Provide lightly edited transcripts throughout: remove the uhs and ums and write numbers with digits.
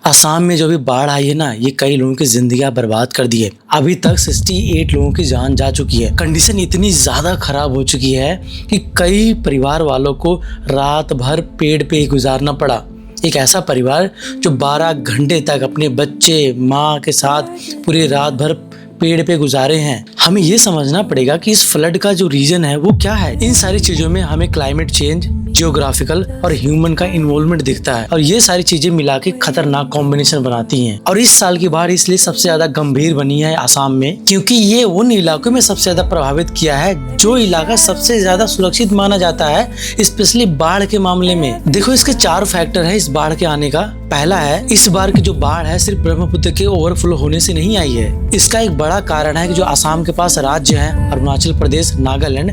असम में जो भी बाढ़ आई है ना, ये कई लोगों की जिंदगियां बर्बाद कर दी है। अभी तक 68 लोगों की जान जा चुकी है। कंडीशन इतनी ज्यादा खराब हो चुकी है कि कई परिवार वालों को रात भर पेड़ पे ही गुजारना पड़ा। एक ऐसा परिवार जो 12 घंटे तक अपने बच्चे माँ के साथ पूरी रात भर पेड़ पे गुजारे हैं। हमें ये समझना पड़ेगा कि इस फ्लड का जो रीजन है वो क्या है। इन सारी चीजों में हमें क्लाइमेट चेंज, जियोग्राफिकल और ह्यूमन का इन्वॉल्वमेंट दिखता है और ये सारी चीजें मिला के खतरनाक कॉम्बिनेशन बनाती हैं। और इस साल की बाढ़ इसलिए सबसे ज्यादा गंभीर बनी है असम में, क्योंकि ये उन इलाकों में सबसे ज्यादा प्रभावित किया है जो इलाका सबसे ज्यादा सुरक्षित माना जाता है, स्पेशली बाढ़ के मामले में। देखो, इसके 4 फैक्टर है इस बाढ़ के आने का। पहला है, इस बार की जो बाढ़ है सिर्फ ब्रह्मपुत्र के ओवरफ्लो होने से नहीं आई है। इसका एक बड़ा कारण है कि जो असम के पास राज्य है, अरुणाचल प्रदेश, नागालैंड,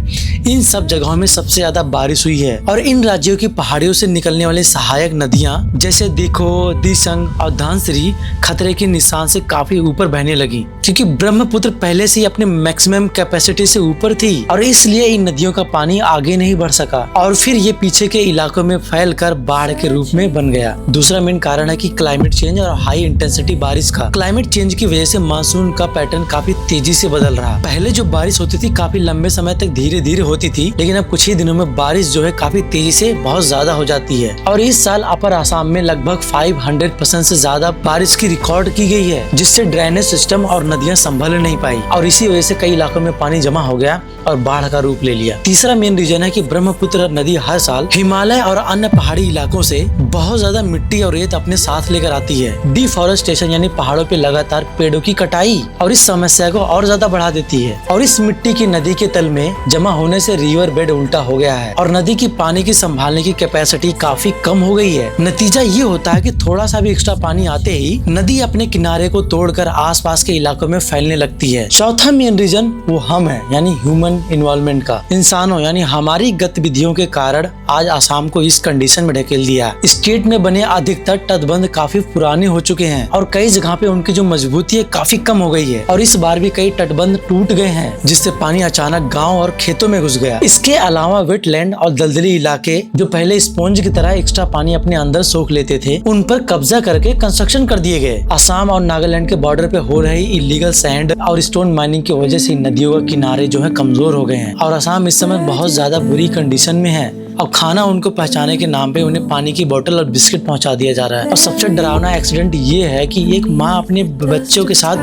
इन सब जगहों में सबसे ज्यादा बारिश हुई है और इन राज्यों की पहाड़ियों से निकलने वाली सहायक नदियां जैसे दिखो, दिसंग और धनसिरी खतरे के निशान से काफी ऊपर बहने लगी, क्योंकि ब्रह्मपुत्र पहले से ही अपने मैक्सिमम कैपेसिटी से ऊपर थी और इसलिए इन नदियों का पानी आगे नहीं बढ़ सका और फिर ये पीछे के इलाकों में फैलकर बाढ़ के रूप में बन गया। दूसरा मेन कारण है कि क्लाइमेट चेंज और हाई इंटेंसिटी बारिश का। क्लाइमेट चेंज की वजह से मानसून का पैटर्न काफी तेजी से बदल रहा। पहले जो बारिश होती थी काफी लंबे समय तक धीरे धीरे होती थी, लेकिन अब कुछ ही दिनों में बारिश जो है काफी तेजी से बहुत ज्यादा हो जाती है और इस साल अपर असम में लगभग 500% से ज्यादा बारिश की रिकॉर्ड की गई है, जिससे ड्रेनेज सिस्टम और नदियां संभल नहीं पाई और इसी वजह से कई इलाकों में पानी जमा हो गया और बाढ़ का रूप ले लिया। तीसरा मेन रीजन है कि ब्रह्मपुत्र नदी हर साल हिमालय और अन्य पहाड़ी इलाकों से बहुत ज्यादा मिट्टी और रेत अपने साथ लेकर आती है। डिफॉरेस्टेशन यानी पहाड़ों पे लगातार पेड़ों की कटाई और इस समस्या को और ज्यादा बढ़ा देती है और इस मिट्टी की नदी के तल में जमा होने से रिवर बेड उल्टा हो गया है और नदी की पानी की संभालने की कैपेसिटी काफी कम हो गई है। नतीजा ये होता है कि थोड़ा सा भी एक्स्ट्रा पानी आते ही नदी अपने किनारे को तोड़कर आसपास के इलाकों में फैलने लगती है। चौथा मेन रीजन वो हम है, यानी ह्यूमन इन्वॉल्वमेंट का। इंसानों यानी हमारी गतिविधियों के कारण आज असम को इस कंडीशन में ढकेल दिया। स्टेट में बने अधिकतर तटबंध काफी पुराने हो चुके हैं और कई जगह पे उनकी जो मजबूती है काफी कम हो गई है और इस बार भी कई तटबंध टूट गए हैं, जिससे पानी अचानक गांव और खेतों में घुस गया। इसके अलावा वेटलैंड और दलदली इलाके जो पहले स्पॉन्ज की तरह एक्स्ट्रा पानी अपने अंदर सोख लेते थे, उन पर कब्जा करके कंस्ट्रक्शन कर दिए गए। असम और नागालैंड के बॉर्डर पे हो रही इलीगल सैंड और स्टोन माइनिंग की वजह से नदियों के किनारे जो है कमजोर हो गए हैं और असम इस समय बहुत ज्यादा बुरी कंडीशन में है। अब खाना उनको पहचाने के नाम पे उन्हें पानी की बोतल और बिस्किट पहुंचा दिया जा रहा है। और सबसे डरावना एक्सीडेंट ये है कि एक माँ अपने बच्चों के साथ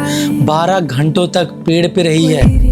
12 घंटों तक पेड़ पे रही है